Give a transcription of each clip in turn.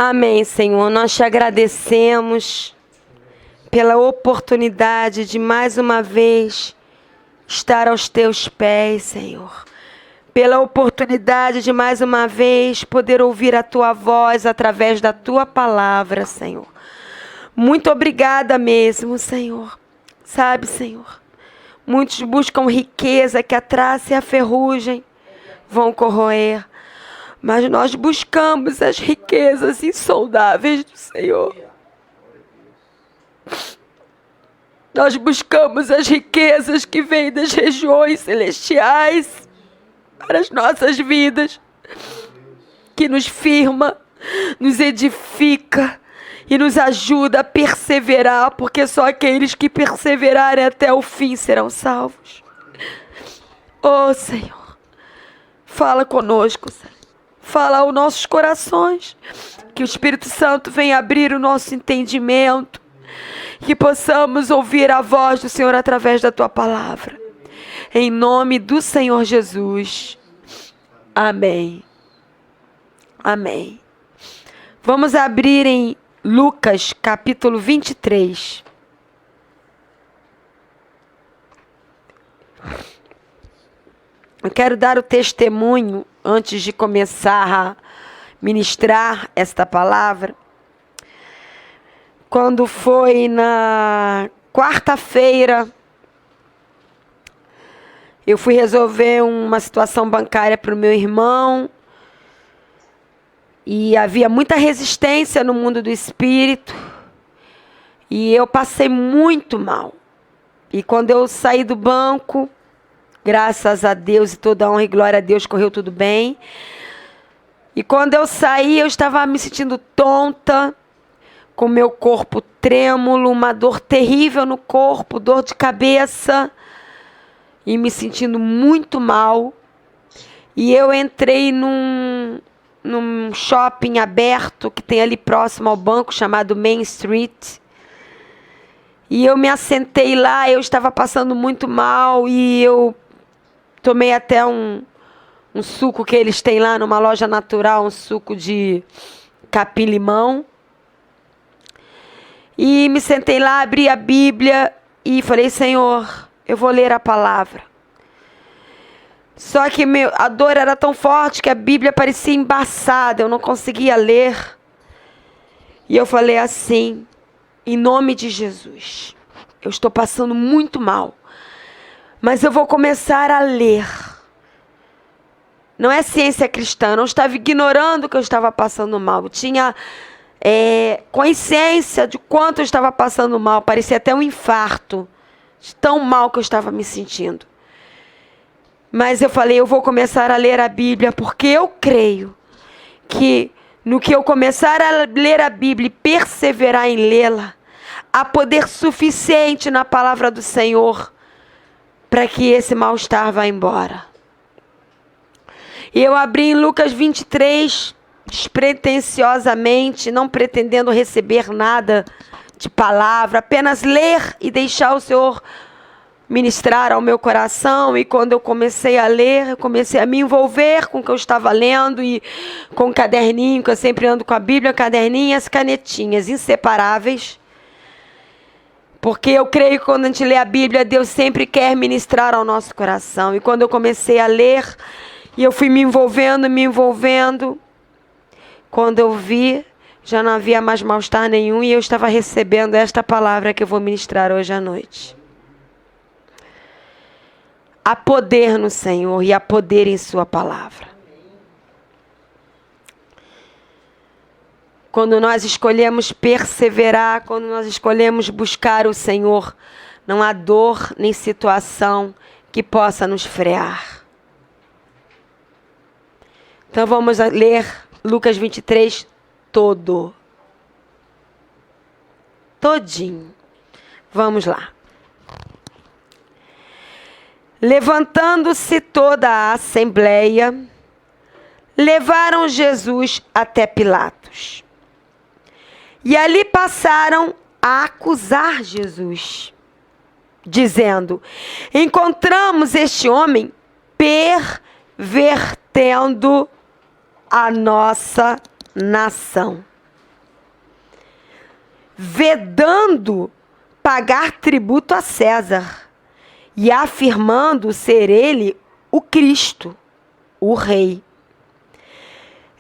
Amém, Senhor. Nós te agradecemos pela oportunidade de mais uma vez estar aos teus pés, Senhor. Pela oportunidade de mais uma vez poder ouvir a tua voz através da tua palavra, Senhor. Muito obrigada mesmo, Senhor. Sabe, Senhor, muitos buscam riqueza que a traça e a ferrugem vão corroer. Mas nós buscamos as riquezas insondáveis do Senhor. Nós buscamos as riquezas que vêm das regiões celestiais para as nossas vidas, que nos firma, nos edifica e nos ajuda a perseverar, porque só aqueles que perseverarem até o fim serão salvos. Oh, Senhor, fala conosco, Senhor. Fala aos nossos corações, que o Espírito Santo venha abrir o nosso entendimento, que possamos ouvir a voz do Senhor através da Tua palavra. Em nome do Senhor Jesus. Amém. Amém. Vamos abrir em Lucas, capítulo 23. Eu quero dar o testemunho, antes de começar a ministrar esta palavra. Quando foi na quarta-feira, eu fui resolver uma situação bancária para o meu irmão. E havia muita resistência no mundo do espírito. E eu passei muito mal. E quando eu saí do banco, graças a Deus e toda honra e glória a Deus, correu tudo bem. E quando eu saí, eu estava me sentindo tonta, com meu corpo trêmulo, uma dor terrível no corpo, dor de cabeça, e me sentindo muito mal. E eu entrei num shopping aberto que tem ali próximo ao banco, chamado Main Street. E eu me assentei lá, eu estava passando muito mal e eu tomei até um suco que eles têm lá numa loja natural, um suco de capim-limão. E me sentei lá, abri a Bíblia e falei, Senhor, eu vou ler a palavra. Só que a dor era tão forte que a Bíblia parecia embaçada, eu não conseguia ler. E eu falei assim, em nome de Jesus, eu estou passando muito mal, mas eu vou começar a ler. Não é ciência cristã, eu não estava ignorando que eu estava passando mal. Eu tinha consciência de quanto eu estava passando mal. Parecia até um infarto, de tão mal que eu estava me sentindo. Mas eu falei, eu vou começar a ler a Bíblia, porque eu creio que no que eu começar a ler a Bíblia e perseverar em lê-la, há poder suficiente na palavra do Senhor para que esse mal-estar vá embora. E eu abri em Lucas 23, despretensiosamente, não pretendendo receber nada de palavra, apenas ler e deixar o Senhor ministrar ao meu coração. E quando eu comecei a ler, eu comecei a me envolver com o que eu estava lendo e com o caderninho, que eu sempre ando com a Bíblia, caderninho e as canetinhas inseparáveis. Porque eu creio que quando a gente lê a Bíblia, Deus sempre quer ministrar ao nosso coração. E quando eu comecei a ler, e eu fui me envolvendo, quando eu vi, já não havia mais mal-estar nenhum e eu estava recebendo esta palavra que eu vou ministrar hoje à noite. Há poder no Senhor e há poder em sua palavra. Quando nós escolhemos perseverar, quando nós escolhemos buscar o Senhor, não há dor nem situação que possa nos frear. Então vamos ler Lucas 23 todo. Todinho. Vamos lá. Levantando-se toda a assembleia, levaram Jesus até Pilatos. E ali passaram a acusar Jesus, dizendo: encontramos este homem pervertendo a nossa nação. vedando pagar tributo a César e afirmando ser ele o Cristo, o Rei.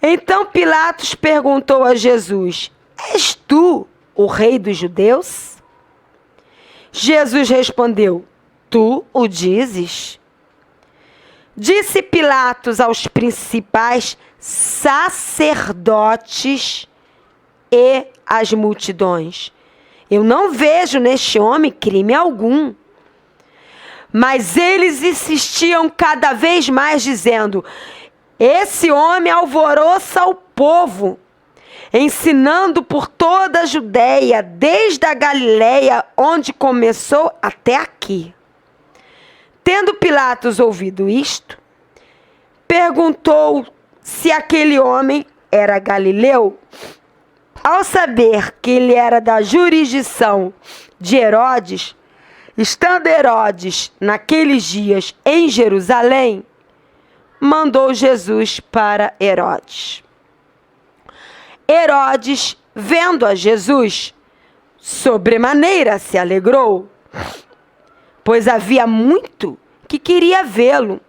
Então Pilatos perguntou a Jesus: És tu o Rei dos Judeus? Jesus respondeu: Tu o dizes. Disse Pilatos aos principais sacerdotes e às multidões: Eu não vejo neste homem crime algum. Mas eles insistiam cada vez mais, dizendo: Esse homem alvoroça o povo, ensinando por toda a Judéia, desde a Galileia, onde começou, até aqui. Tendo Pilatos ouvido isto, perguntou se aquele homem era galileu. Ao saber que ele era da jurisdição de Herodes, estando Herodes naqueles dias em Jerusalém, mandou Jesus para Herodes. Herodes, vendo a Jesus, sobremaneira se alegrou, pois havia muito que queria vê-lo,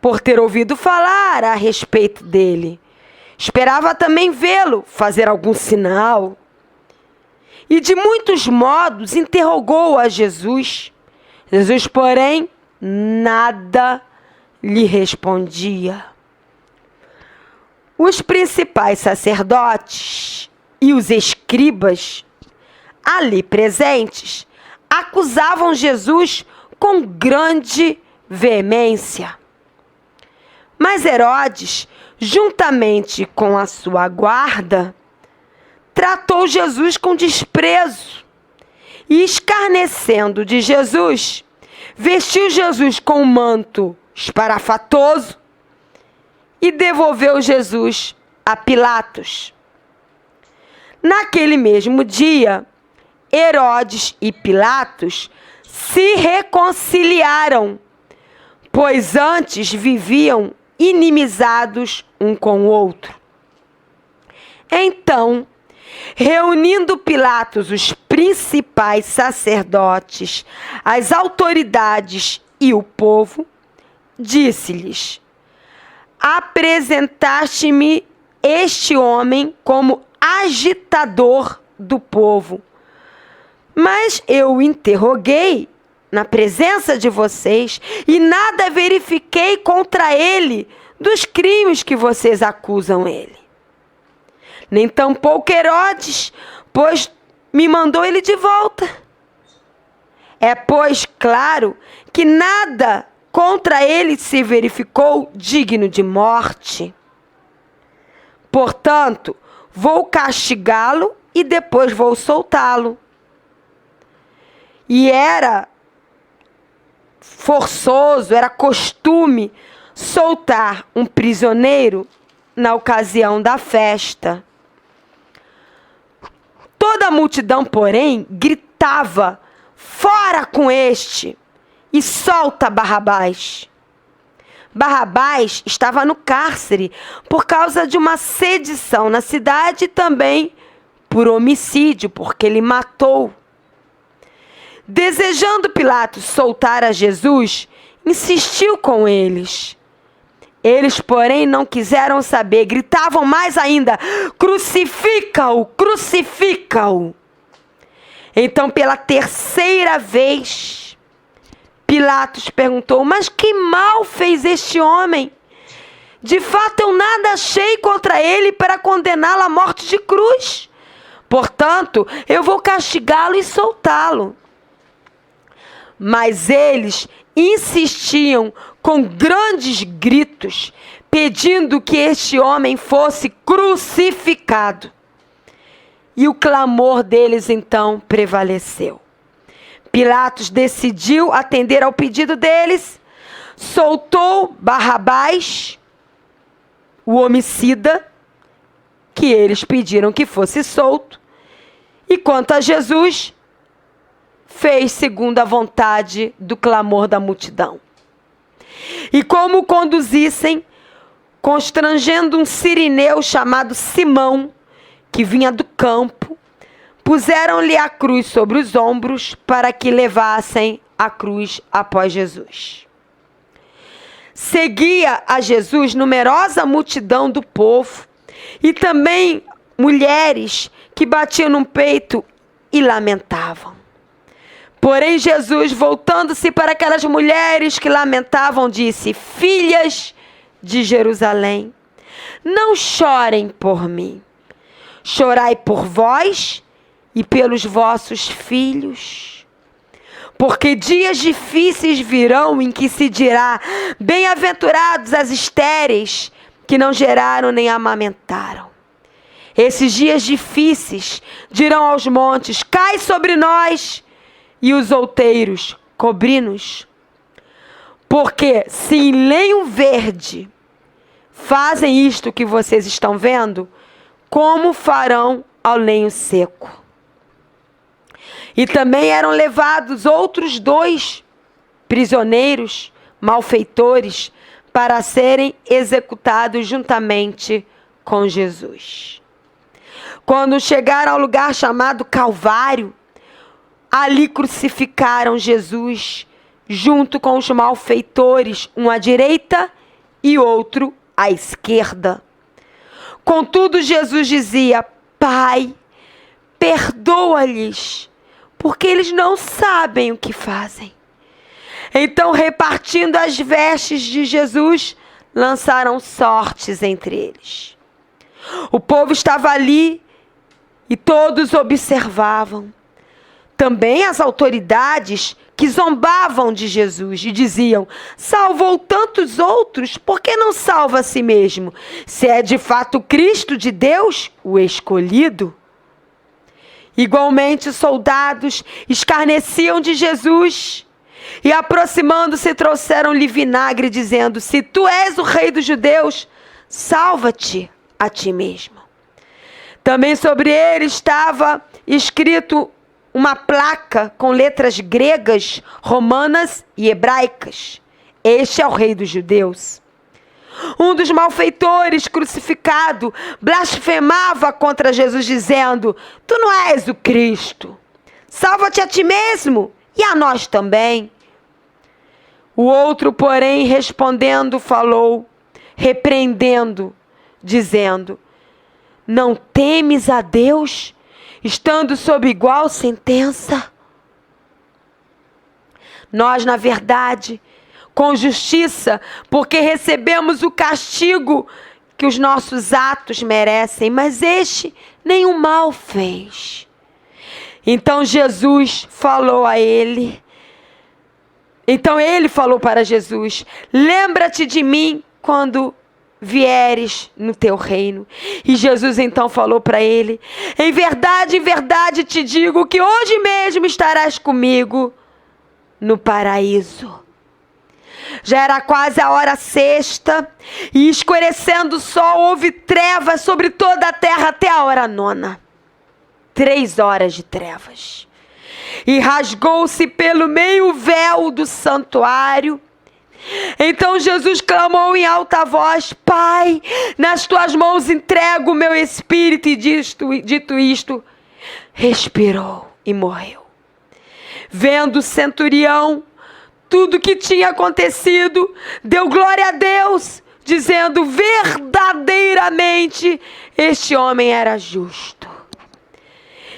por ter ouvido falar a respeito dele. Esperava também vê-lo fazer algum sinal. E de muitos modos interrogou a Jesus. Jesus, porém, nada lhe respondia. Os principais sacerdotes e os escribas ali presentes acusavam Jesus com grande veemência. Mas Herodes, juntamente com a sua guarda, tratou Jesus com desprezo e, escarnecendo de Jesus, vestiu Jesus com um manto esparafatoso e devolveu Jesus a Pilatos. Naquele mesmo dia, Herodes e Pilatos se reconciliaram, pois antes viviam inimizados um com o outro. Então, reunindo Pilatos os principais sacerdotes, as autoridades e o povo, disse-lhes: Apresentaste-me este homem como agitador do povo. Mas eu o interroguei na presença de vocês e nada verifiquei contra ele dos crimes que vocês acusam ele. Nem tampouco Herodes, pois me mandou ele de volta. É, pois, claro que nada contra ele se verificou digno de morte. Portanto, vou castigá-lo e depois vou soltá-lo. E era forçoso, era costume soltar um prisioneiro na ocasião da festa. Toda a multidão, porém, gritava: Fora com este! E solta Barrabás. Barrabás estava no cárcere por causa de uma sedição na cidade e também por homicídio, porque ele matou. Desejando Pilatos soltar a Jesus, insistiu com eles. Eles, porém, não quiseram saber, gritavam mais ainda: Crucifica-o, crucifica-o! Então, pela terceira vez, Pilatos perguntou: Mas que mal fez este homem? De fato, eu nada achei contra ele para condená-lo à morte de cruz. Portanto, eu vou castigá-lo e soltá-lo. Mas eles insistiam com grandes gritos, pedindo que este homem fosse crucificado. E o clamor deles então prevaleceu. Pilatos decidiu atender ao pedido deles, soltou Barrabás, o homicida, que eles pediram que fosse solto, e quanto a Jesus, fez segundo a vontade do clamor da multidão. E como o conduzissem, constrangendo um sirineu chamado Simão, que vinha do campo, puseram-lhe a cruz sobre os ombros para que levassem a cruz após Jesus. Seguia a Jesus numerosa multidão do povo e também mulheres que batiam no peito e lamentavam. Porém, Jesus, voltando-se para aquelas mulheres que lamentavam, disse: Filhas de Jerusalém, não chorem por mim, chorai por vós e pelos vossos filhos. Porque dias difíceis virão em que se dirá: bem-aventurados as estéreis que não geraram nem amamentaram. Esses dias difíceis dirão aos montes: cai sobre nós, e os outeiros, cobri-nos. Porque se em lenho verde fazem isto que vocês estão vendo, como farão ao lenho seco? E também eram levados outros 2 prisioneiros, malfeitores, para serem executados juntamente com Jesus. Quando chegaram ao lugar chamado Calvário, ali crucificaram Jesus, junto com os malfeitores, um à direita e outro à esquerda. Contudo, Jesus dizia: Pai, perdoa-lhes, porque eles não sabem o que fazem. Então, repartindo as vestes de Jesus, lançaram sortes entre eles. O povo estava ali e todos observavam. Também as autoridades que zombavam de Jesus e diziam: salvou tantos outros, por que não salva a si mesmo? Se é de fato Cristo de Deus, o escolhido. Igualmente, os soldados escarneciam de Jesus e, aproximando-se, trouxeram-lhe vinagre, dizendo: se tu és o rei dos judeus, salva-te a ti mesmo. Também sobre ele estava escrito uma placa com letras gregas, romanas e hebraicas: este é o rei dos judeus. Um dos malfeitores crucificado blasfemava contra Jesus, dizendo: tu não és o Cristo, salva-te a ti mesmo e a nós também. O outro, porém, respondendo, falou, repreendendo, dizendo: não temes a Deus, estando sob igual sentença? Nós, na verdade, com justiça, porque recebemos o castigo que os nossos atos merecem, mas este nenhum mal fez. Então Jesus falou a ele. Então ele falou para Jesus: lembra-te de mim quando vieres no teu reino. E Jesus então falou para ele: em verdade te digo que hoje mesmo estarás comigo no paraíso. Já era quase a hora sexta, e escurecendo o sol, houve trevas sobre toda a terra até a hora 9. 3 horas de trevas. E rasgou-se pelo meio o véu do santuário. Então Jesus clamou em alta voz: Pai, nas tuas mãos entrego o meu espírito. E dito isto, respirou e morreu. Vendo o centurião tudo que tinha acontecido, deu glória a Deus, dizendo: verdadeiramente este homem era justo.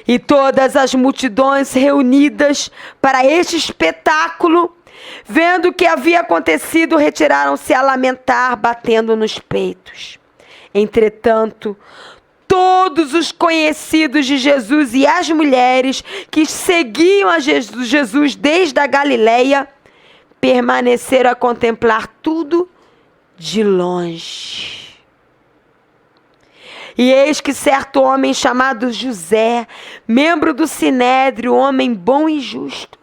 E todas as multidões reunidas para este espetáculo, vendo o que havia acontecido, retiraram-se a lamentar, batendo nos peitos. Entretanto, todos os conhecidos de Jesus e as mulheres que seguiam a Jesus desde a Galileia permaneceram a contemplar tudo de longe. E eis que certo homem chamado José, membro do Sinédrio, homem bom e justo,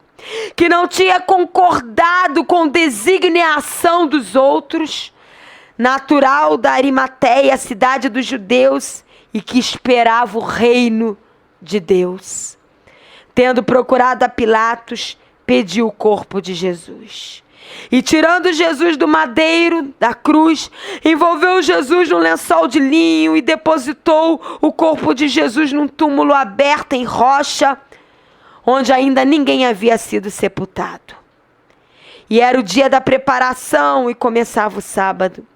que não tinha concordado com designação dos outros, natural da Arimateia, cidade dos judeus, e que esperava o reino de Deus, tendo procurado a Pilatos, pediu o corpo de Jesus. E tirando Jesus do madeiro, da cruz, envolveu Jesus num lençol de linho e depositou o corpo de Jesus num túmulo aberto em rocha, onde ainda ninguém havia sido sepultado. E era o dia da preparação e começava o sábado.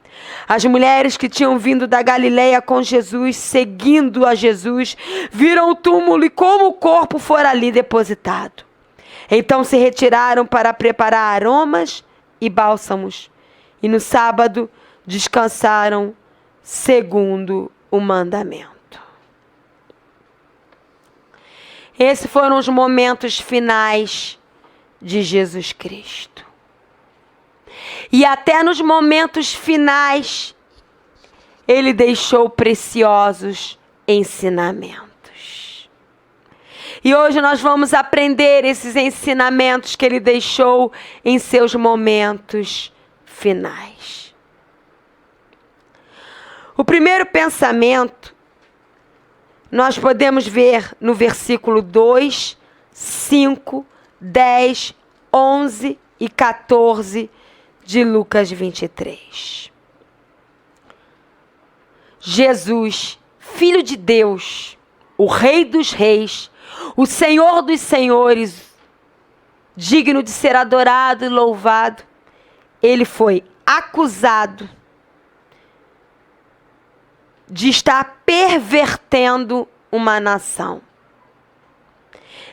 As mulheres que tinham vindo da Galileia com Jesus, seguindo a Jesus, viram o túmulo e como o corpo fora ali depositado. Então se retiraram para preparar aromas e bálsamos. E no sábado descansaram segundo o mandamento. Esses foram os momentos finais de Jesus Cristo. E até nos momentos finais, ele deixou preciosos ensinamentos. E hoje nós vamos aprender esses ensinamentos que ele deixou em seus momentos finais. O primeiro pensamento, nós podemos ver no versículo 2, 5, 10, 11 e 14 de Lucas 23. Jesus, Filho de Deus, o Rei dos Reis, o Senhor dos Senhores, digno de ser adorado e louvado, ele foi acusado de estar pervertendo uma nação.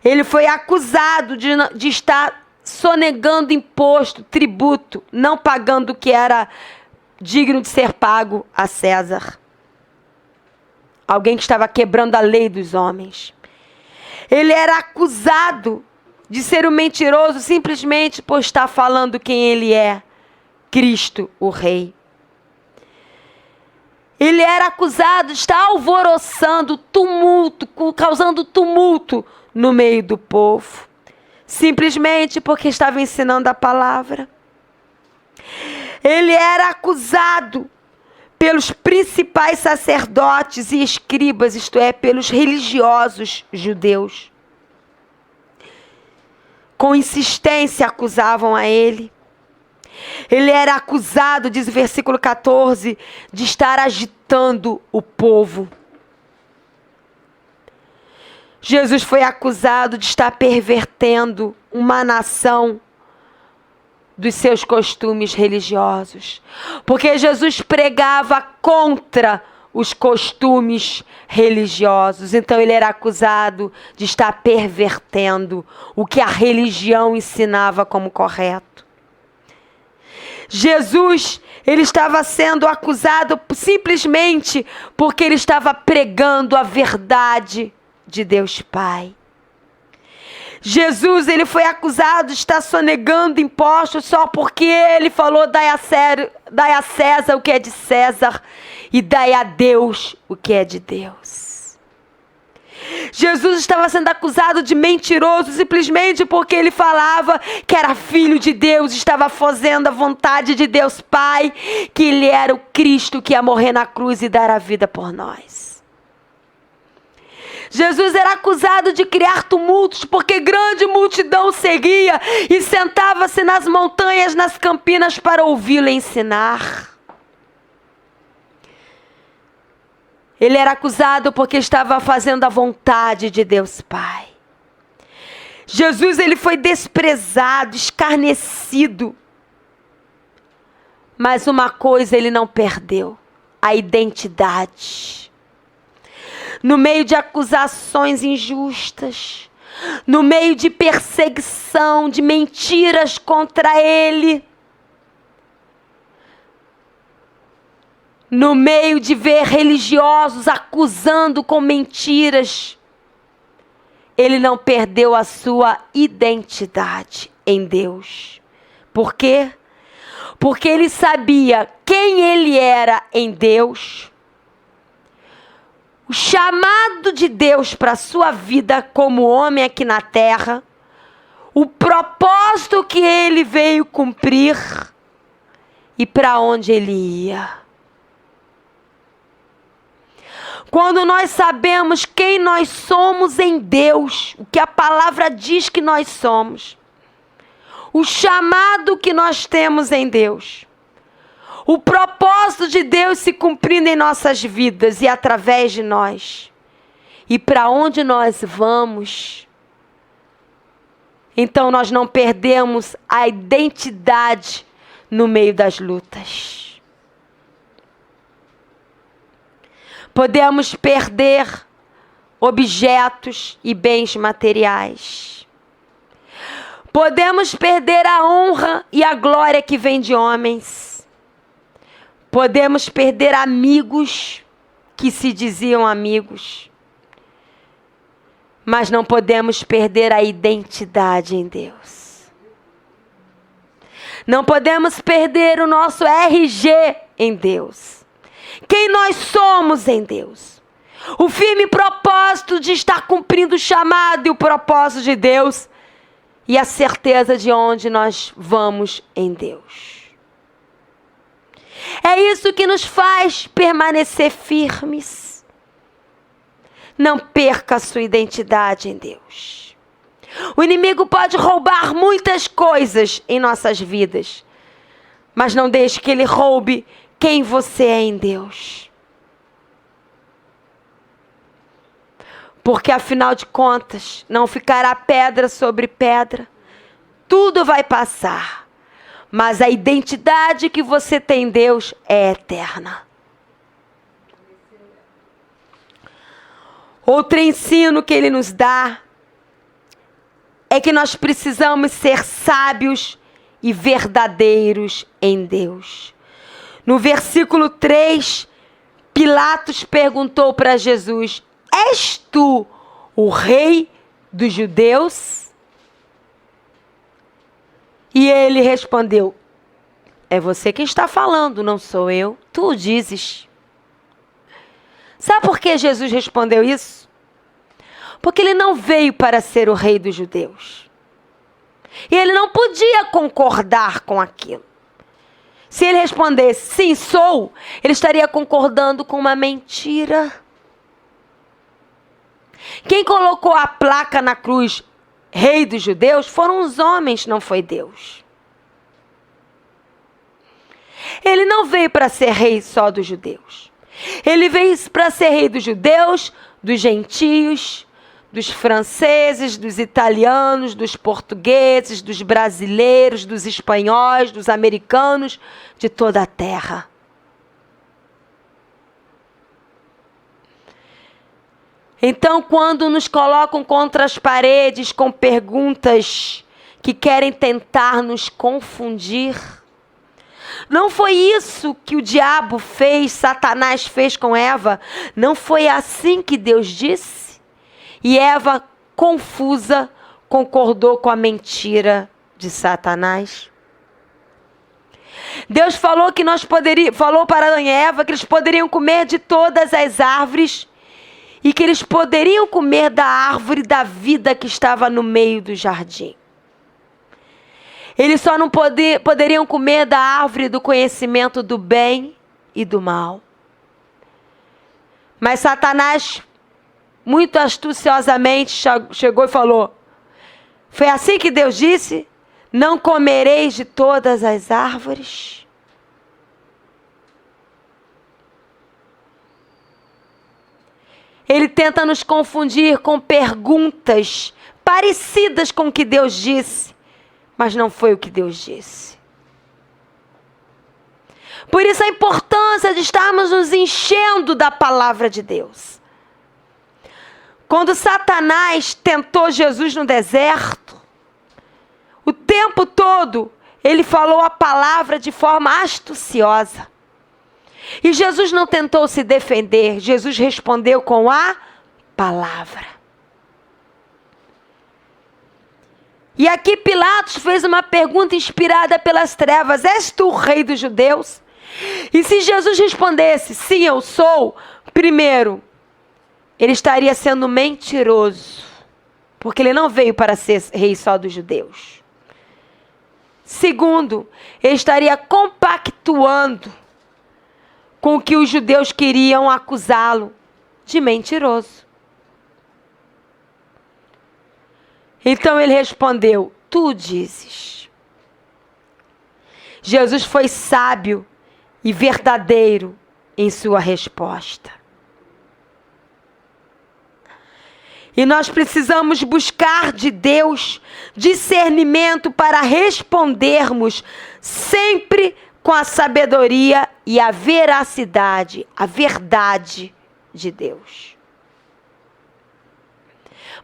Ele foi acusado de estar sonegando imposto, tributo, não pagando o que era digno de ser pago a César. Alguém que estava quebrando a lei dos homens. Ele era acusado de ser um mentiroso simplesmente por estar falando quem ele é, Cristo, o Rei. Ele era acusado de estar alvoroçando tumulto, causando tumulto no meio do povo. Simplesmente porque estava ensinando a palavra. Ele era acusado pelos principais sacerdotes e escribas, isto é, pelos religiosos judeus. Com insistência acusavam a ele. Ele era acusado, diz o versículo 14, de estar agitando o povo. Jesus foi acusado de estar pervertendo uma nação dos seus costumes religiosos. Porque Jesus pregava contra os costumes religiosos. Então ele era acusado de estar pervertendo o que a religião ensinava como correto. Jesus, ele estava sendo acusado simplesmente porque ele estava pregando a verdade de Deus Pai. Jesus, ele foi acusado de estar sonegando impostos só porque ele falou dai a César o que é de César e dai a Deus o que é de Deus. Jesus estava sendo acusado de mentiroso simplesmente porque ele falava que era filho de Deus, estava fazendo a vontade de Deus Pai, que ele era o Cristo que ia morrer na cruz e dar a vida por nós. Jesus era acusado de criar tumultos porque grande multidão seguia e sentava-se nas montanhas, nas campinas para ouvi-lo ensinar. Ele era acusado porque estava fazendo a vontade de Deus Pai. Jesus, ele foi desprezado, escarnecido. Mas uma coisa ele não perdeu: a identidade. No meio de acusações injustas, no meio de perseguição, de mentiras contra ele, no meio de ver religiosos acusando com mentiras, ele não perdeu a sua identidade em Deus. Por quê? Porque ele sabia quem ele era em Deus, o chamado de Deus para a sua vida como homem aqui na terra, o propósito que ele veio cumprir e para onde ele ia. Quando nós sabemos quem nós somos em Deus, o que a palavra diz que nós somos, o chamado que nós temos em Deus, o propósito de Deus se cumprindo em nossas vidas e através de nós, e para onde nós vamos, então nós não perdemos a identidade no meio das lutas. Podemos perder objetos e bens materiais. Podemos perder a honra e a glória que vem de homens. Podemos perder amigos que se diziam amigos. Mas não podemos perder a identidade em Deus. Não podemos perder o nosso RG em Deus. Quem nós somos em Deus. O firme propósito de estar cumprindo o chamado e o propósito de Deus. E a certeza de onde nós vamos em Deus. É isso que nos faz permanecer firmes. Não perca a sua identidade em Deus. O inimigo pode roubar muitas coisas em nossas vidas, mas não deixe que ele roube quem você é em Deus. Porque afinal de contas, não ficará pedra sobre pedra. Tudo vai passar. Mas a identidade que você tem em Deus é eterna. Outro ensino que ele nos dá é que nós precisamos ser sábios e verdadeiros em Deus. No versículo 3, Pilatos perguntou para Jesus: És tu o rei dos judeus? E ele respondeu: É você quem está falando, não sou eu. Tu o dizes. Sabe por que Jesus respondeu isso? Porque ele não veio para ser o rei dos judeus. E ele não podia concordar com aquilo. Se ele respondesse, sim, sou, ele estaria concordando com uma mentira. Quem colocou a placa na cruz, rei dos judeus, foram os homens, não foi Deus. Ele não veio para ser rei só dos judeus. Ele veio para ser rei dos judeus, dos gentios, dos franceses, dos italianos, dos portugueses, dos brasileiros, dos espanhóis, dos americanos, de toda a terra. Então, quando nos colocam contra as paredes com perguntas que querem tentar nos confundir, não foi isso que o diabo fez, Satanás fez com Eva? Não foi assim que Deus disse? E Eva, confusa, concordou com a mentira de Satanás. Deus falou que falou para Adão e Eva que eles poderiam comer de todas as árvores e que eles poderiam comer da árvore da vida que estava no meio do jardim. Eles só não poderiam comer da árvore do conhecimento do bem e do mal. Mas Satanás, muito astuciosamente, chegou e falou: foi assim que Deus disse? Não comereis de todas as árvores? Ele tenta nos confundir com perguntas parecidas com o que Deus disse. Mas não foi o que Deus disse. Por isso a importância de estarmos nos enchendo da palavra de Deus. Quando Satanás tentou Jesus no deserto, o tempo todo ele falou a palavra de forma astuciosa. E Jesus não tentou se defender, Jesus respondeu com a palavra. E aqui Pilatos fez uma pergunta inspirada pelas trevas: és tu o rei dos judeus? E se Jesus respondesse, sim, eu sou, primeiro, ele estaria sendo mentiroso, porque ele não veio para ser rei só dos judeus. Segundo, ele estaria compactuando com o que os judeus queriam acusá-lo de mentiroso. Então ele respondeu: tu dizes. Jesus foi sábio e verdadeiro em sua resposta. E nós precisamos buscar de Deus discernimento para respondermos sempre com a sabedoria e a veracidade, a verdade de Deus.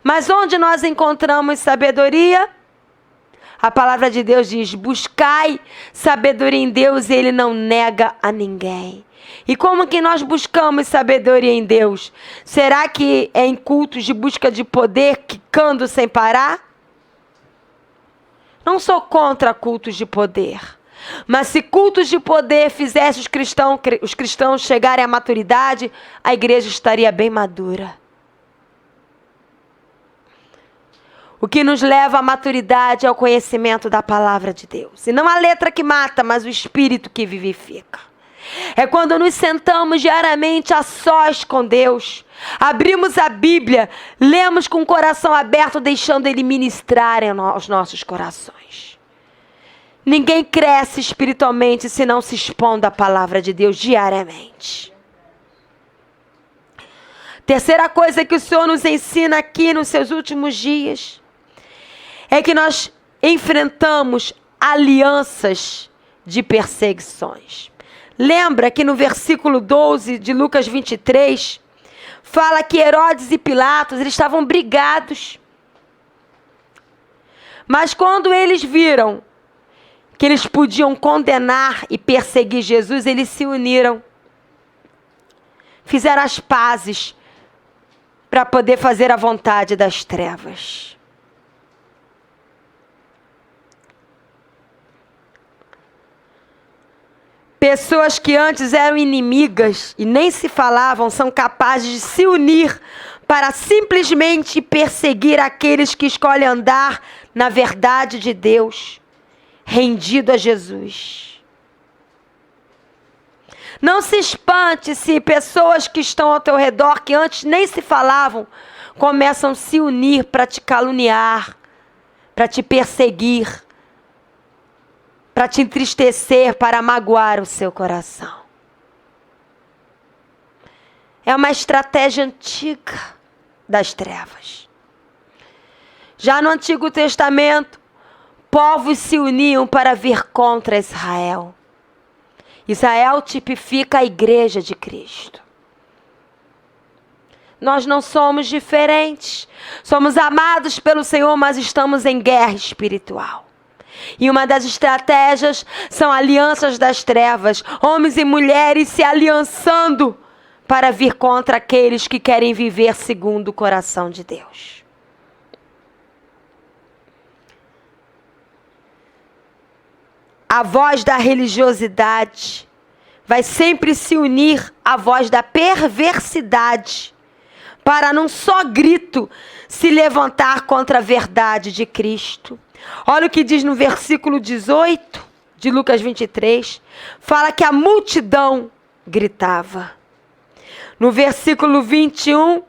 Mas onde nós encontramos sabedoria? A palavra de Deus diz: buscai sabedoria em Deus e Ele não nega a ninguém. E como que nós buscamos sabedoria em Deus? Será que é em cultos de busca de poder, quicando sem parar? Não sou contra cultos de poder. Mas se cultos de poder fizesse os cristãos chegarem à maturidade, a igreja estaria bem madura. O que nos leva à maturidade é o conhecimento da palavra de Deus. E não a letra que mata, mas o espírito que vivifica. É quando nos sentamos diariamente a sós com Deus, abrimos a Bíblia, lemos com o coração aberto, deixando Ele ministrar aos nossos corações. Ninguém cresce espiritualmente se não se expondo à palavra de Deus diariamente. Terceira coisa que o Senhor nos ensina aqui nos seus últimos dias é que nós enfrentamos alianças de perseguições. Lembra que no versículo 12 de Lucas 23, fala que Herodes e Pilatos, eles estavam brigados. Mas quando eles viram que eles podiam condenar e perseguir Jesus, eles se uniram. Fizeram as pazes para poder fazer a vontade das trevas. Pessoas que antes eram inimigas e nem se falavam, são capazes de se unir para simplesmente perseguir aqueles que escolhem andar na verdade de Deus, rendido a Jesus. Não se espante se pessoas que estão ao teu redor, que antes nem se falavam, começam a se unir para te caluniar, para te perseguir, para te entristecer, para magoar o seu coração. É uma estratégia antiga das trevas. Já no Antigo Testamento, povos se uniam para vir contra Israel. Israel tipifica a igreja de Cristo. Nós não somos diferentes. Somos amados pelo Senhor, mas estamos em guerra espiritual. E uma das estratégias são alianças das trevas. Homens e mulheres se aliançando para vir contra aqueles que querem viver segundo o coração de Deus. A voz da religiosidade vai sempre se unir à voz da perversidade, para num só grito se levantar contra a verdade de Cristo. Olha o que diz no versículo 18 de Lucas 23. Fala que a multidão gritava. No versículo 21,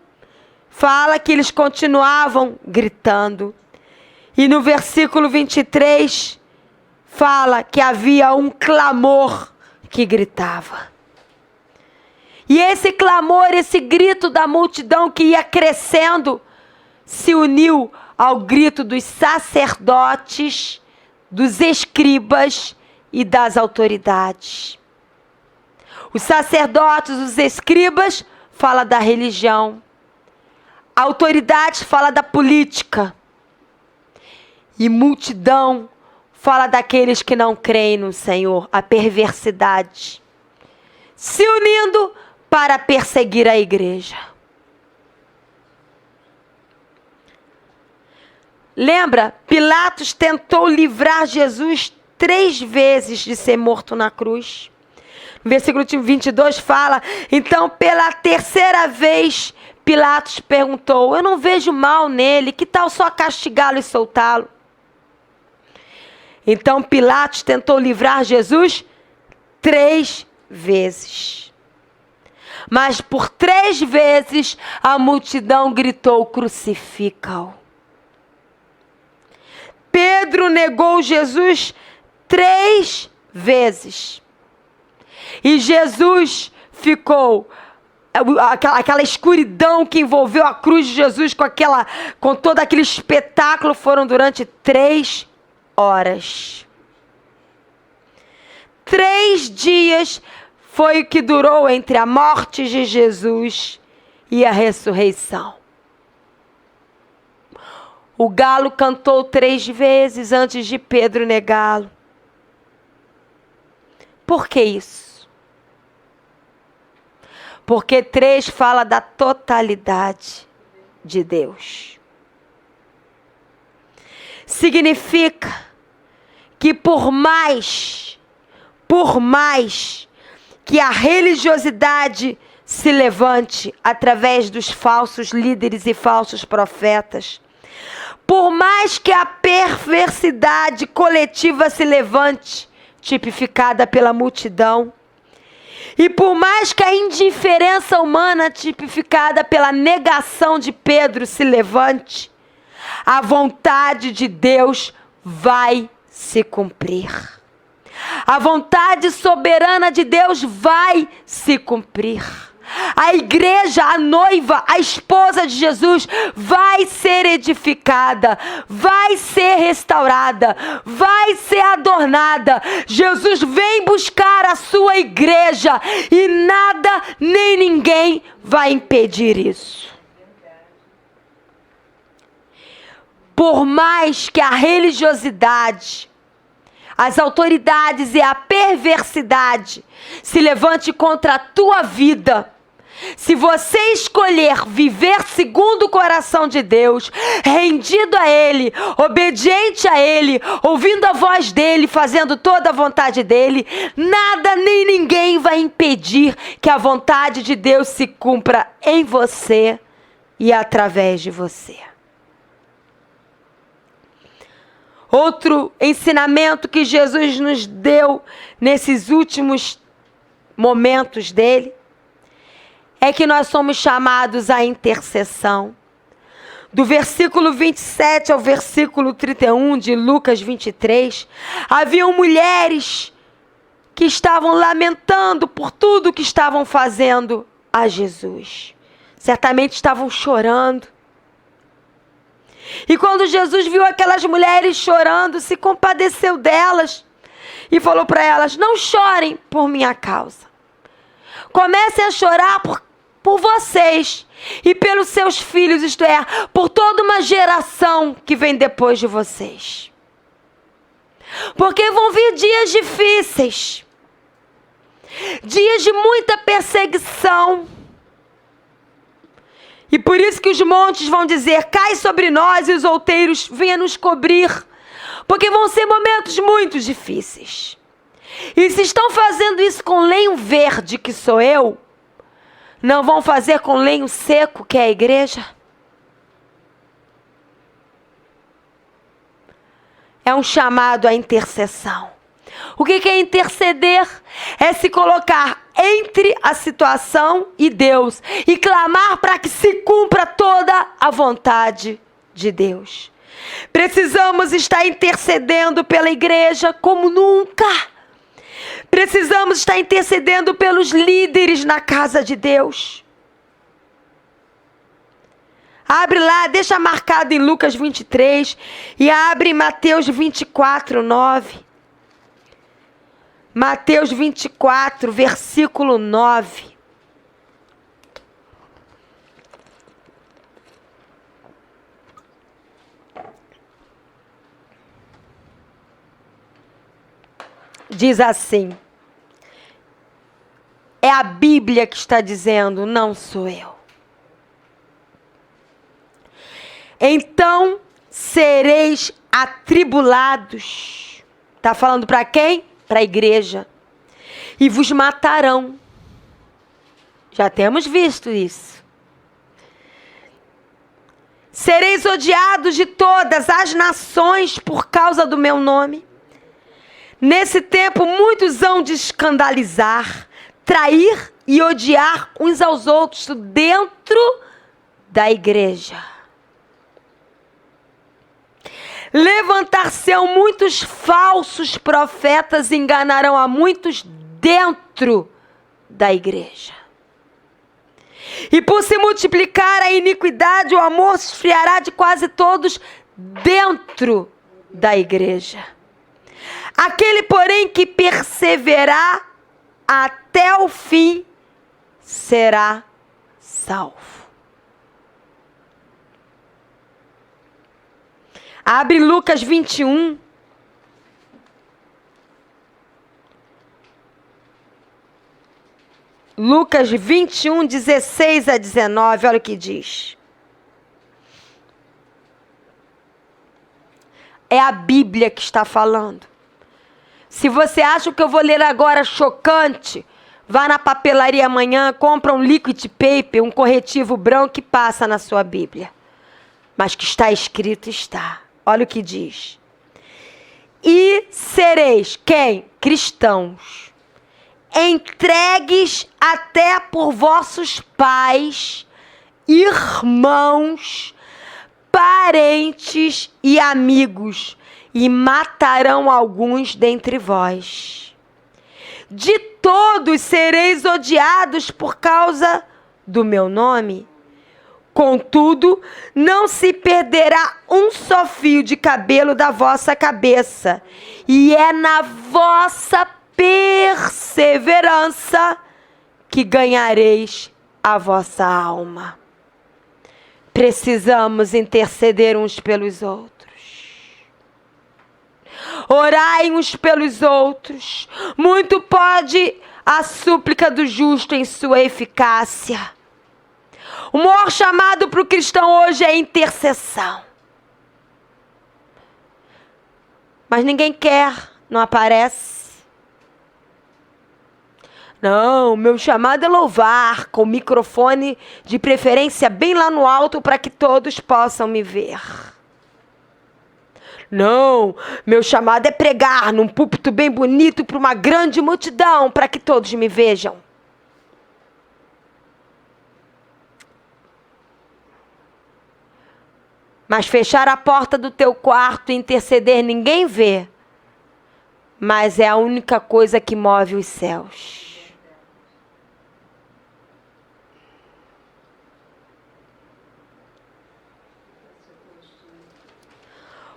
fala que eles continuavam gritando. E no versículo 23, fala que havia um clamor que gritava. E esse clamor, esse grito da multidão que ia crescendo, se uniu ao grito dos sacerdotes, dos escribas e das autoridades. Os sacerdotes, os escribas, falam da religião. A autoridade fala da política. E multidão fala daqueles que não creem no Senhor, a perversidade. Se unindo para perseguir a igreja. Lembra? Pilatos tentou livrar Jesus 3 vezes de ser morto na cruz. No versículo 22 fala: então pela 3ª vez Pilatos perguntou: eu não vejo mal nele, que tal só castigá-lo e soltá-lo? Então Pilatos tentou livrar Jesus 3 vezes. Mas por 3 vezes a multidão gritou: crucifica-o. Pedro negou Jesus 3 vezes. E Jesus ficou, aquela escuridão que envolveu a cruz de Jesus com todo aquele espetáculo, foram durante 3 horas. 3 dias foi o que durou entre a morte de Jesus e a ressurreição. O galo cantou 3 vezes antes de Pedro negá-lo. Por que isso? Porque 3 fala da totalidade de Deus. Significa que por mais que a religiosidade se levante através dos falsos líderes e falsos profetas, por mais que a perversidade coletiva se levante, tipificada pela multidão, e por mais que a indiferença humana, tipificada pela negação de Pedro, se levante, a vontade de Deus vai se cumprir. A vontade soberana de Deus vai se cumprir. A igreja, a noiva, a esposa de Jesus vai ser edificada, vai ser restaurada, vai ser adornada. Jesus vem buscar a sua igreja e nada nem ninguém vai impedir isso. Por mais que a religiosidade, as autoridades e a perversidade se levante contra a tua vida, se você escolher viver segundo o coração de Deus, rendido a Ele, obediente a Ele, ouvindo a voz dEle, fazendo toda a vontade dEle, nada nem ninguém vai impedir que a vontade de Deus se cumpra em você e através de você. Outro ensinamento que Jesus nos deu nesses últimos momentos dele é que nós somos chamados à intercessão. Do versículo 27 ao versículo 31 de Lucas 23, haviam mulheres que estavam lamentando por tudo que estavam fazendo a Jesus. Certamente estavam chorando. E quando Jesus viu aquelas mulheres chorando, se compadeceu delas e falou para elas: não chorem por minha causa. Comecem a chorar por vocês e pelos seus filhos, isto é, por toda uma geração que vem depois de vocês. Porque vão vir dias difíceis, dias de muita perseguição. E por isso que os montes vão dizer: cai sobre nós, e os outeiros venham nos cobrir. Porque vão ser momentos muito difíceis. E se estão fazendo isso com lenho verde, que sou eu, não vão fazer com lenho seco, que é a igreja? É um chamado à intercessão. O que é interceder? É se colocar entre a situação e Deus e clamar para que se cumpra toda a vontade de Deus. Precisamos estar intercedendo pela igreja como nunca. Precisamos estar intercedendo pelos líderes na casa de Deus. Abre lá, deixa marcado em Lucas 23 e abre em Mateus 24, 9. Mateus 24, versículo 9. Diz assim: é a Bíblia que está dizendo, não sou eu. Então sereis atribulados. Está falando para quem? Para a igreja. E vos matarão. Já temos visto isso. Sereis odiados de todas as nações por causa do meu nome. Nesse tempo muitos hão de escandalizar, trair e odiar uns aos outros dentro da igreja. Levantar-se-ão muitos falsos profetas e enganarão a muitos dentro da igreja. E por se multiplicar a iniquidade, o amor se esfriará de quase todos dentro da igreja. Aquele, porém, que perseverar até o fim, será salvo. Abre Lucas 21. Lucas 21, 16 a 19, olha o que diz. É a Bíblia que está falando. Se você acha que eu vou ler agora chocante, vá na papelaria amanhã, compra um liquid paper, um corretivo branco e passa na sua Bíblia. Mas que está escrito, está. Olha o que diz. E sereis, quem? Cristãos. Entregues até por vossos pais, irmãos, parentes e amigos, e matarão alguns dentre vós. De todos sereis odiados por causa do meu nome. Contudo, não se perderá um só fio de cabelo da vossa cabeça, e é na vossa perseverança que ganhareis a vossa alma. Precisamos interceder uns pelos outros. Orai uns pelos outros. Muito pode a súplica do justo em sua eficácia. O maior chamado para o cristão hoje é intercessão. Mas ninguém quer, não aparece. Não, meu chamado é louvar, com o microfone de preferência bem lá no alto para que todos possam me ver. Não, meu chamado é pregar num púlpito bem bonito para uma grande multidão para que todos me vejam. Mas fechar a porta do teu quarto e interceder ninguém vê. Mas é a única coisa que move os céus.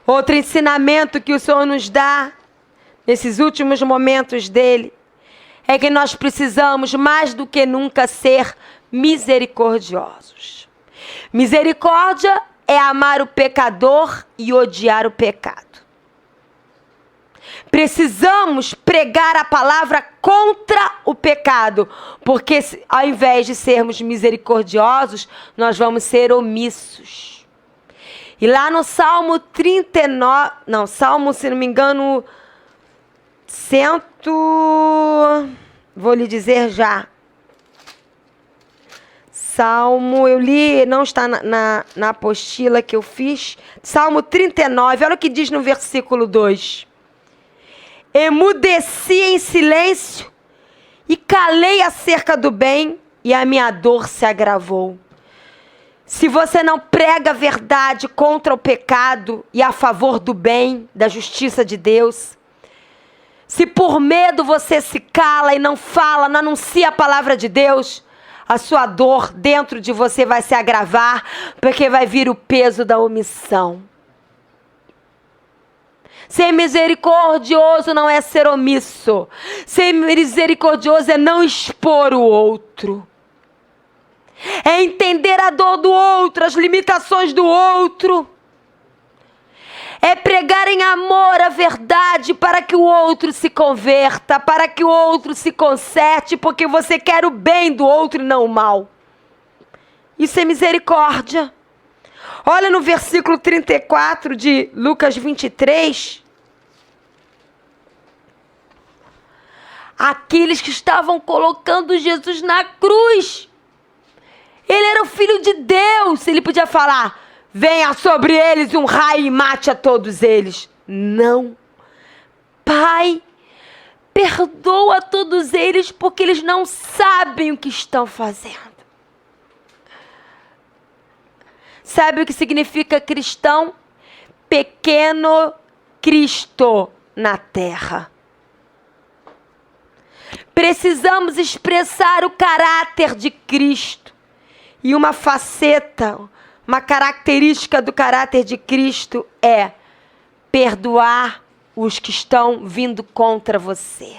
Outro ensinamento que o Senhor nos dá, nesses últimos momentos dele, é que nós precisamos mais do que nunca ser misericordiosos. Misericórdia é amar o pecador e odiar o pecado. Precisamos pregar a palavra contra o pecado, porque ao invés de sermos misericordiosos, nós vamos ser omissos. E lá no Salmo 39, Salmo, se não me engano, vou lhe dizer já. Salmo, eu li, não está na apostila que eu fiz. Salmo 39, olha o que diz no versículo 2. Emudeci em silêncio e calei acerca do bem, e a minha dor se agravou. Se você não prega a verdade contra o pecado e a favor do bem, da justiça de Deus, se por medo você se cala e não fala, não anuncia a palavra de Deus, a sua dor dentro de você vai se agravar, porque vai vir o peso da omissão. Ser misericordioso não é ser omisso. Ser misericordioso é não expor o outro. É entender a dor do outro, as limitações do outro. É pregar em amor a verdade para que o outro se converta, para que o outro se conserte, porque você quer o bem do outro e não o mal. Isso é misericórdia. Olha no versículo 34 de Lucas 23. Aqueles que estavam colocando Jesus na cruz. Ele era o Filho de Deus. Ele podia falar, venha sobre eles um raio e mate a todos eles. Não. Pai, perdoa a todos eles porque eles não sabem o que estão fazendo. Sabe o que significa cristão? pequeno Cristo na terra. Precisamos expressar o caráter de Cristo. E uma faceta, uma característica do caráter de Cristo é perdoar os que estão vindo contra você.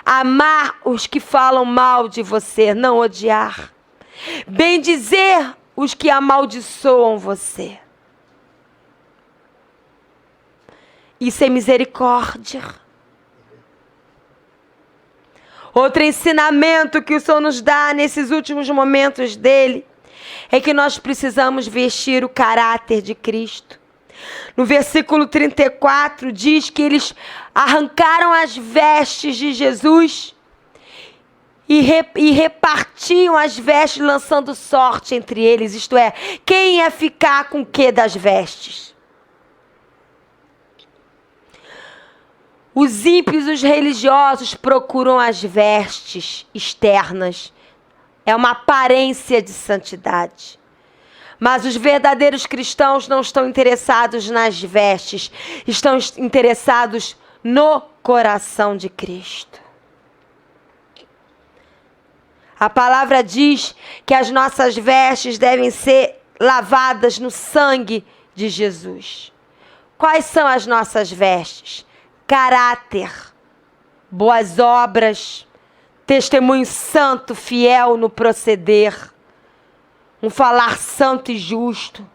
Amar os que falam mal de você, não odiar. Bendizer os que amaldiçoam você. Isso é misericórdia. Outro ensinamento que o Senhor nos dá nesses últimos momentos dele é que nós precisamos vestir o caráter de Cristo. No versículo 34 diz que eles arrancaram as vestes de Jesus e repartiam as vestes, lançando sorte entre eles. Isto é, quem ia ficar com o que das vestes? Os ímpios, os religiosos procuram as vestes externas. É uma aparência de santidade. Mas os verdadeiros cristãos não estão interessados nas vestes. Estão interessados no coração de Cristo. A palavra diz que as nossas vestes devem ser lavadas no sangue de Jesus. Quais são as nossas vestes? Caráter, boas obras, testemunho santo, fiel no proceder, um falar santo e justo.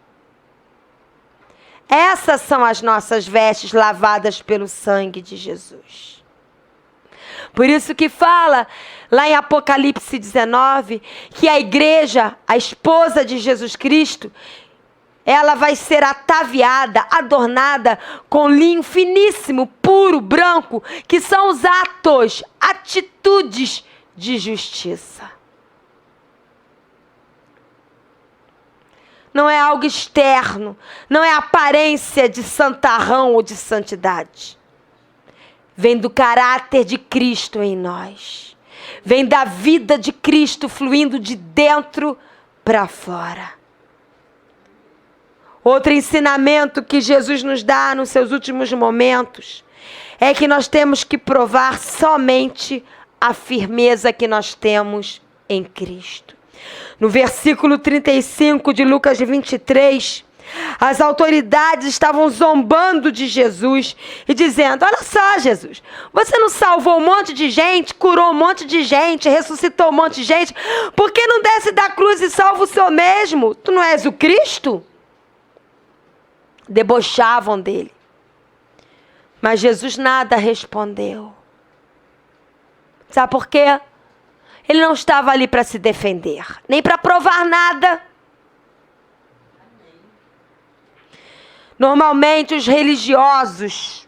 Essas são as nossas vestes lavadas pelo sangue de Jesus. Por isso que fala lá em Apocalipse 19 que a igreja, a esposa de Jesus Cristo, ela vai ser ataviada, adornada com linho finíssimo, puro, branco, que são os atos, atitudes de justiça. Não é algo externo, não é aparência de santarrão ou de santidade. Vem do caráter de Cristo em nós. Vem da vida de Cristo fluindo de dentro para fora. Outro ensinamento que Jesus nos dá nos seus últimos momentos é que nós temos que provar somente a firmeza que nós temos em Cristo. No versículo 35 de Lucas 23, as autoridades estavam zombando de Jesus e dizendo: olha só, Jesus, você não salvou um monte de gente, curou um monte de gente, ressuscitou um monte de gente, por que não desce da cruz e salva o Senhor mesmo? Tu não és o Cristo? Debochavam dele. Mas Jesus nada respondeu. Sabe por quê? Ele não estava ali para se defender, nem para provar nada. Normalmente os religiosos,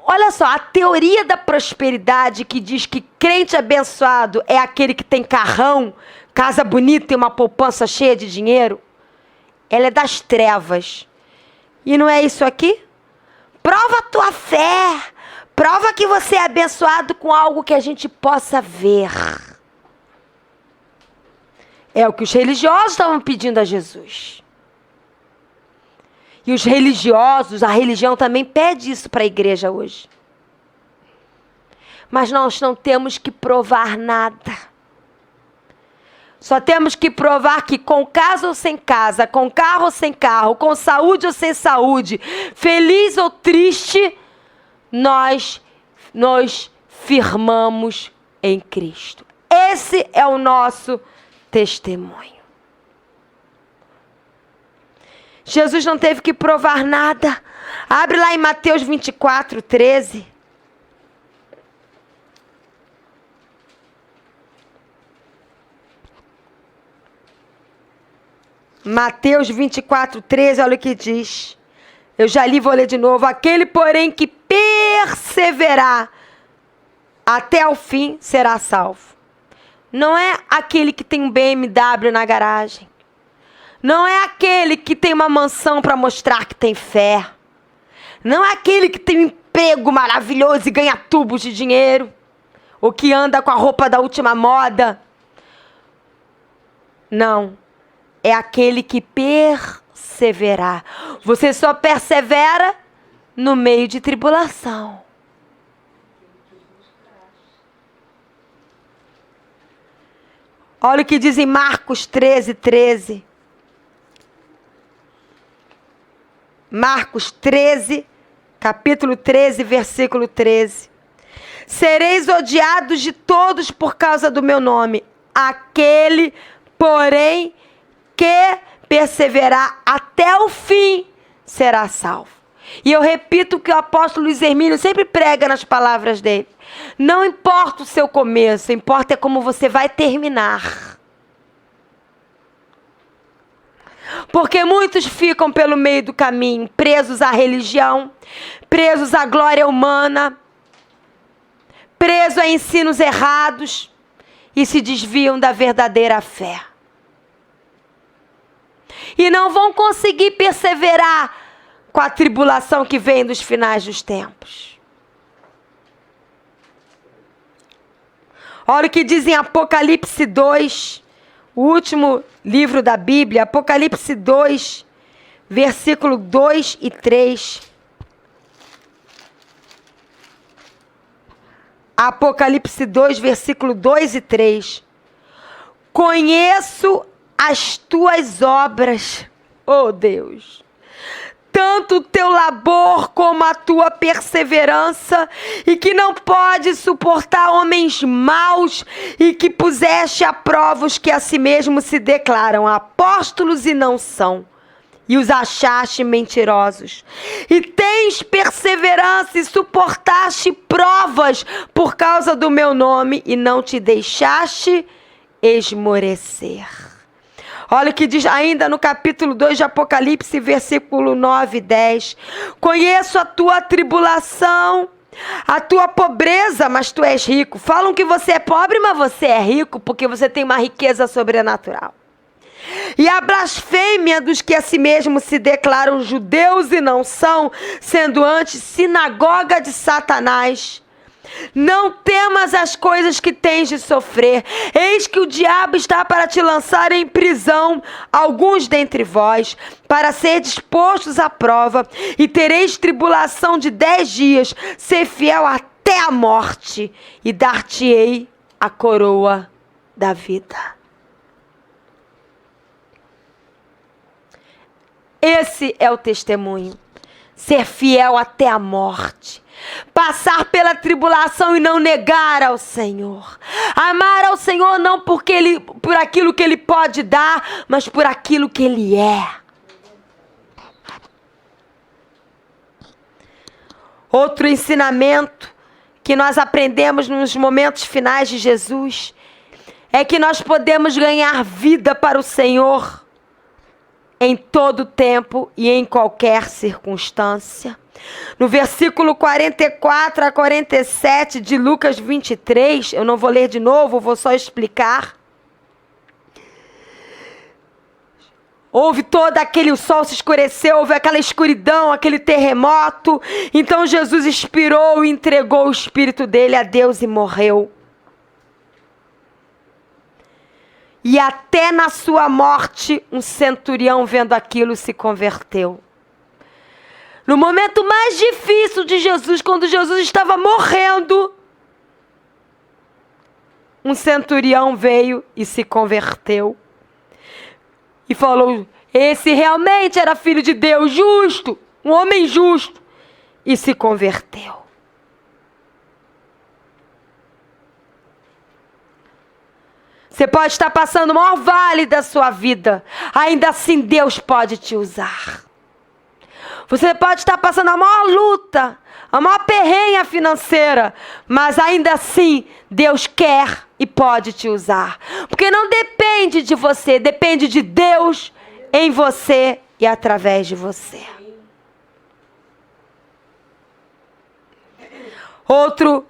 olha só, a teoria da prosperidade que diz que crente abençoado é aquele que tem carrão, casa bonita e uma poupança cheia de dinheiro, ela é das trevas. E não é isso aqui? Prova a tua fé. Prova que você é abençoado com algo que a gente possa ver. É o que os religiosos estavam pedindo a Jesus. E os religiosos, a religião também pede isso para a igreja hoje. Mas nós não temos que provar nada. Só temos que provar que com casa ou sem casa, com carro ou sem carro, com saúde ou sem saúde, feliz ou triste, nós nos firmamos em Cristo. Esse é o nosso testemunho. Jesus não teve que provar nada. Abre lá em Mateus 24, 13. Mateus 24, 13, olha o que diz. Eu já li, vou ler de novo. Aquele, porém, que perseverar até o fim será salvo. Não é aquele que tem um BMW na garagem. Não é aquele que tem uma mansão para mostrar que tem fé. Não é aquele que tem um emprego maravilhoso e ganha tubos de dinheiro. Ou que anda com a roupa da última moda. Não. é aquele que perseverar. Você só persevera no meio de tribulação. Olha o que diz em Marcos 13:13. Marcos 13, capítulo 13, versículo 13. Sereis odiados de todos por causa do meu nome. Aquele, porém, que perseverar até o fim, será salvo. E eu repito o que o apóstolo Luiz Hermínio sempre prega nas palavras dele. Não importa o seu começo, importa é como você vai terminar. Porque muitos ficam pelo meio do caminho, presos à religião, presos à glória humana, presos a ensinos errados e se desviam da verdadeira fé. E não vão conseguir perseverar com a tribulação que vem dos finais dos tempos. Olha o que diz em Apocalipse 2, o último livro da Bíblia, Apocalipse 2, versículo 2 e 3. Apocalipse 2, versículo 2 e 3. Conheço as tuas obras, ó Deus, tanto o teu labor como a tua perseverança, e que não pode suportar homens maus, e que puseste à prova os que a si mesmos se declaram apóstolos e não são, e os achaste mentirosos. E tens perseverança e suportaste provas por causa do meu nome, e não te deixaste esmorecer. Olha o que diz ainda no capítulo 2 de Apocalipse, versículo 9 e 10. Conheço a tua tribulação, a tua pobreza, mas tu és rico. Falam que você é pobre, mas você é rico, porque você tem uma riqueza sobrenatural. E a blasfêmia dos que a si mesmos se declaram judeus e não são, sendo antes sinagoga de Satanás. Não temas as coisas que tens de sofrer. Eis que o diabo está para te lançar em prisão, alguns dentre vós, para ser dispostos à prova, e tereis tribulação de 10 dias. Ser fiel até a morte, e dar-te-ei a coroa da vida. Esse é o testemunho. Ser fiel até a morte. Passar pela tribulação e não negar ao Senhor. Amar ao Senhor não por aquilo que Ele pode dar, mas por aquilo que Ele é. Outro ensinamento que nós aprendemos nos momentos finais de Jesus é que nós podemos ganhar vida para o Senhor em todo tempo e em qualquer circunstância. No versículo 44 a 47 de Lucas 23, eu não vou ler de novo, vou só explicar. Houve todo o sol se escureceu, houve aquela escuridão, aquele terremoto. Então Jesus expirou e entregou o espírito dele a Deus e morreu. E até na sua morte, um centurião vendo aquilo se converteu. No momento mais difícil de Jesus, quando Jesus estava morrendo, um centurião veio e se converteu. E falou, esse realmente era filho de Deus, justo, um homem justo. E se converteu. Você pode estar passando o maior vale da sua vida. Ainda assim Deus pode te usar. Você pode estar passando a maior luta, a maior perrenha financeira. Mas ainda assim Deus quer e pode te usar. Porque não depende de você, depende de Deus em você e através de você. Outro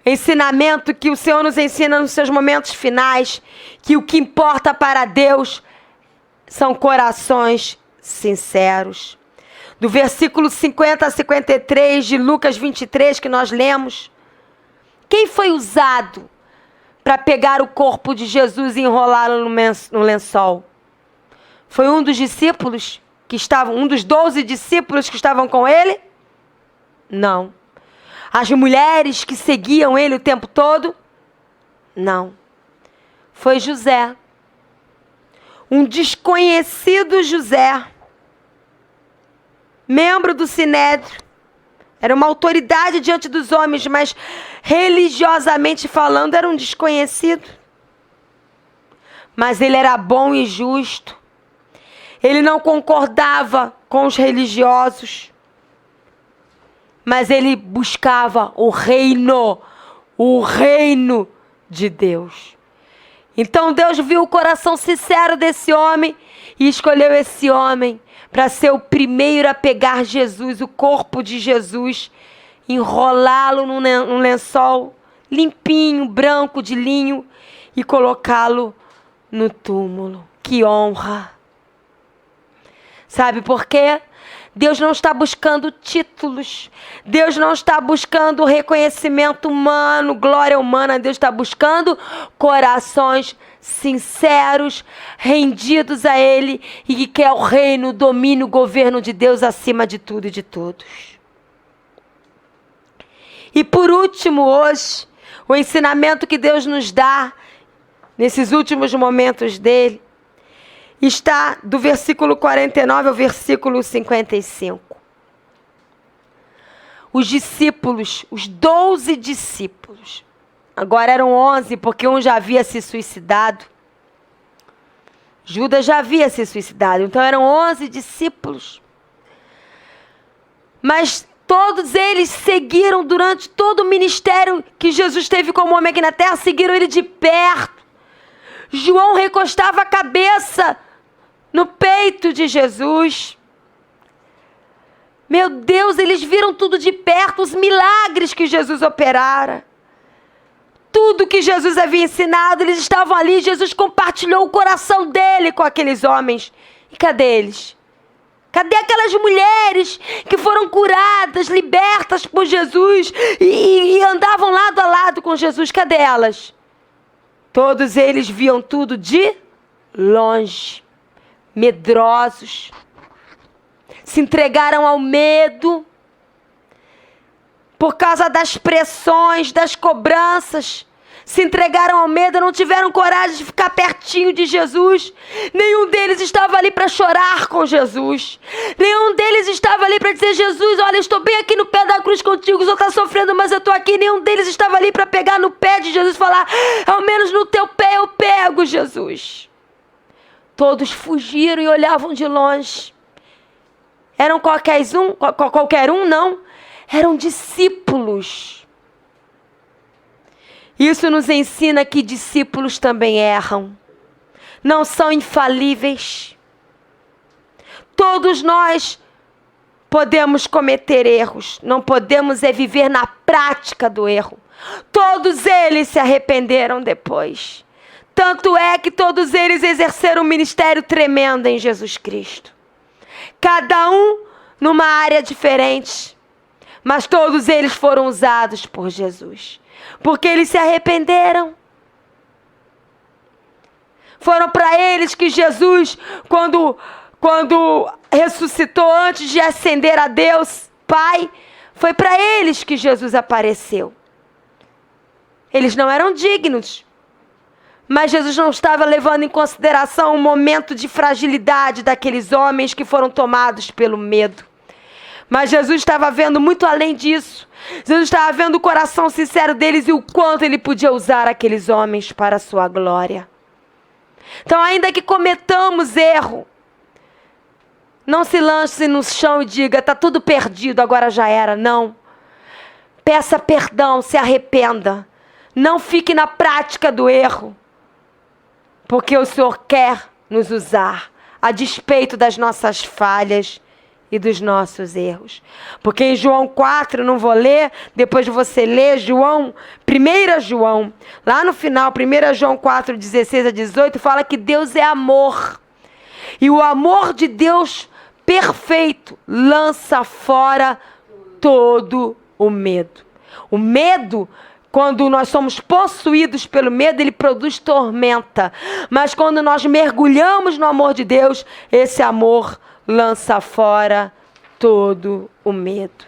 ensinamento que o Senhor nos ensina nos seus momentos finais, que o que importa para Deus são corações sinceros. Do versículo 50 a 53 de Lucas 23 que nós lemos, quem foi usado para pegar o corpo de Jesus e enrolá-lo no lençol? Foi um dos discípulos que estavam, um dos 12 discípulos que estavam com ele? Não. As mulheres que seguiam ele o tempo todo? Não. Foi José. Um desconhecido José, membro do Sinédrio. Era uma autoridade diante dos homens, mas religiosamente falando era um desconhecido. Mas ele era bom e justo. Ele não concordava com os religiosos. Mas ele buscava o reino de Deus. Então Deus viu o coração sincero desse homem e escolheu esse homem para ser o primeiro a pegar Jesus, o corpo de Jesus, enrolá-lo num lençol limpinho, branco de linho e colocá-lo no túmulo. Que honra! Sabe por quê? Deus não está buscando títulos. Deus não está buscando reconhecimento humano, glória humana. Deus está buscando corações sinceros, rendidos a Ele e que quer o reino, o domínio, o governo de Deus acima de tudo e de todos. E por último, hoje, o ensinamento que Deus nos dá nesses últimos momentos dele está do versículo 49 ao versículo 55. Os discípulos, os 12 discípulos, agora eram 11 porque um já havia se suicidado. Judas já havia se suicidado, então eram 11 discípulos. Mas todos eles seguiram durante todo o ministério que Jesus teve como homem aqui na terra, seguiram ele de perto. João recostava a cabeça no peito de Jesus. Meu Deus, eles viram tudo de perto, os milagres que Jesus operara. Tudo que Jesus havia ensinado, eles estavam ali, Jesus compartilhou o coração dele com aqueles homens. E cadê eles? Cadê aquelas mulheres que foram curadas, libertas por Jesus e andavam lado a lado com Jesus? Cadê elas? Todos eles viam tudo de longe. Medrosos, se entregaram ao medo, por causa das pressões, das cobranças, se entregaram ao medo, não tiveram coragem de ficar pertinho de Jesus. Nenhum deles estava ali para chorar com Jesus. Nenhum deles estava ali para dizer: Jesus, olha, eu estou bem aqui no pé da cruz contigo, o Senhor está sofrendo, mas eu estou aqui. Nenhum deles estava ali para pegar no pé de Jesus e falar: ao menos no teu pé eu pego, Jesus. Todos fugiram e olhavam de longe. Eram qualquer um, não. Eram discípulos. Isso nos ensina que discípulos também erram. Não são infalíveis. Todos nós podemos cometer erros. Não podemos viver na prática do erro. Todos eles se arrependeram depois. Tanto é que todos eles exerceram um ministério tremendo em Jesus Cristo. Cada um numa área diferente. Mas todos eles foram usados por Jesus. Porque eles se arrependeram. Foram para eles que Jesus, quando ressuscitou antes de ascender a Deus, Pai, foi para eles que Jesus apareceu. Eles não eram dignos. Mas Jesus não estava levando em consideração o momento de fragilidade daqueles homens que foram tomados pelo medo. Mas Jesus estava vendo muito além disso. Jesus estava vendo o coração sincero deles e o quanto ele podia usar aqueles homens para a sua glória. Então, ainda que cometamos erro, não se lance no chão e diga: está tudo perdido, agora já era. Não. Peça perdão, se arrependa. Não fique na prática do erro. Porque o Senhor quer nos usar, a despeito das nossas falhas e dos nossos erros. Porque em João 4, não vou ler, depois você lê 1 João, lá no final, 1 João 4, 16 a 18, fala que Deus é amor. E o amor de Deus perfeito lança fora todo o medo. O medo Quando nós somos possuídos pelo medo, ele produz tormenta. Mas quando nós mergulhamos no amor de Deus, esse amor lança fora todo o medo.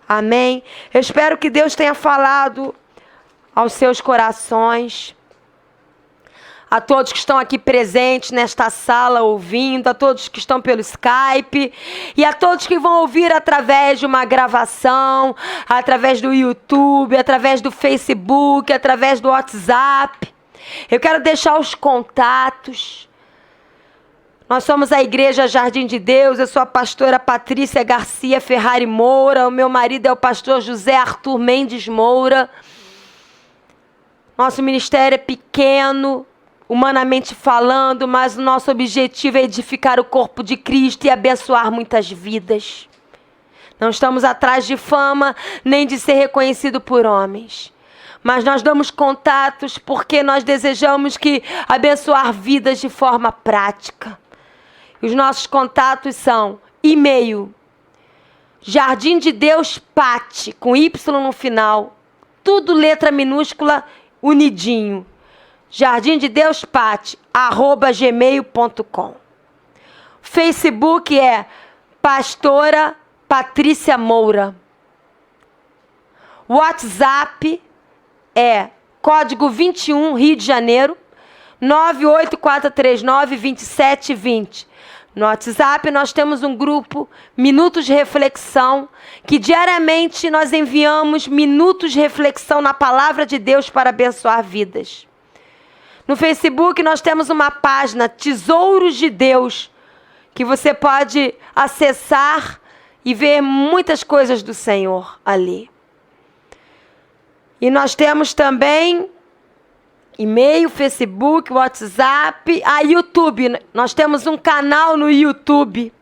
Amém? Eu espero que Deus tenha falado aos seus corações. A todos que estão aqui presentes nesta sala ouvindo, a todos que estão pelo Skype e a todos que vão ouvir através de uma gravação, através do YouTube, através do Facebook, através do WhatsApp. Eu quero deixar os contatos. Nós somos a Igreja Jardim de Deus, eu sou a pastora Patrícia Garcia Ferrari Moura, o meu marido é o pastor José Arthur Mendes Moura. Nosso ministério é pequeno, humanamente falando, mas o nosso objetivo é edificar o corpo de Cristo e abençoar muitas vidas. Não estamos atrás de fama, nem de ser reconhecido por homens. Mas nós damos contatos porque nós desejamos abençoar vidas de forma prática. Os nossos contatos são e-mail, Jardim de Deus Pat, com Y no final, tudo letra minúscula, unidinho. jardimdedeuspate@gmail.com. Facebook é Pastora Patrícia Moura. WhatsApp é código 21 Rio de Janeiro 984392720. No WhatsApp nós temos um grupo Minutos de Reflexão, que diariamente nós enviamos minutos de reflexão na palavra de Deus para abençoar vidas. No Facebook nós temos uma página Tesouros de Deus, que você pode acessar e ver muitas coisas do Senhor ali. E nós temos também e-mail, Facebook, WhatsApp, YouTube. Nós temos um canal no YouTube.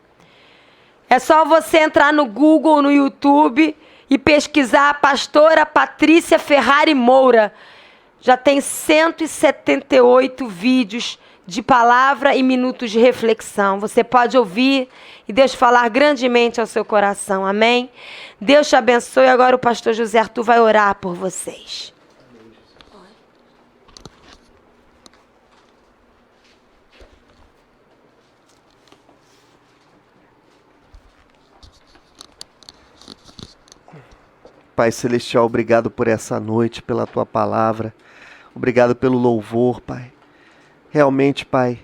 É só você entrar no Google, no YouTube e pesquisar a pastora Patrícia Ferrari Moura. Já tem 178 vídeos de palavra e minutos de reflexão. Você pode ouvir e Deus falar grandemente ao seu coração. Amém? Deus te abençoe. Agora o pastor José Arthur vai orar por vocês. Pai Celestial, obrigado por essa noite, pela Tua palavra. Obrigado pelo louvor, Pai. Realmente, Pai,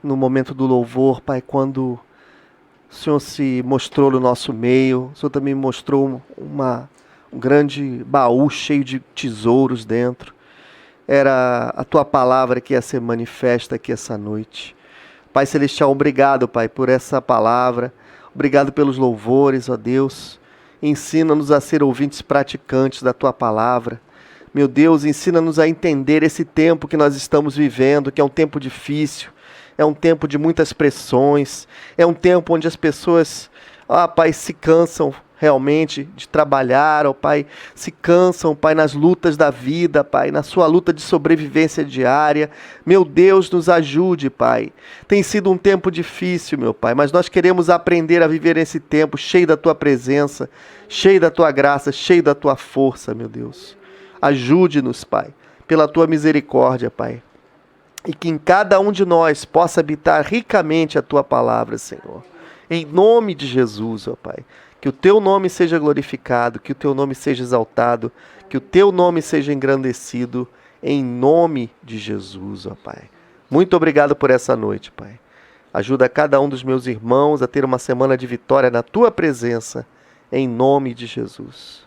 no momento do louvor, Pai, quando o Senhor se mostrou no nosso meio, o Senhor também mostrou um grande baú cheio de tesouros dentro. Era a Tua palavra que ia ser manifesta aqui essa noite. Pai Celestial, obrigado, Pai, por essa palavra. Obrigado pelos louvores, ó Deus. Ensina-nos a ser ouvintes praticantes da Tua palavra. Meu Deus, ensina-nos a entender esse tempo que nós estamos vivendo, que é um tempo difícil, é um tempo de muitas pressões, é um tempo onde as pessoas, Pai, se cansam realmente de trabalhar, Pai, se cansam, Pai, nas lutas da vida, Pai, na sua luta de sobrevivência diária. Meu Deus, nos ajude, Pai. Tem sido um tempo difícil, meu Pai, mas nós queremos aprender a viver esse tempo cheio da Tua presença, cheio da Tua graça, cheio da Tua força, meu Deus. Ajude-nos, Pai, pela Tua misericórdia, Pai. E que em cada um de nós possa habitar ricamente a Tua palavra, Senhor. Em nome de Jesus, ó Pai. Que o Teu nome seja glorificado, que o Teu nome seja exaltado, que o Teu nome seja engrandecido, em nome de Jesus, ó Pai. Muito obrigado por essa noite, Pai. Ajuda cada um dos meus irmãos a ter uma semana de vitória na Tua presença, em nome de Jesus.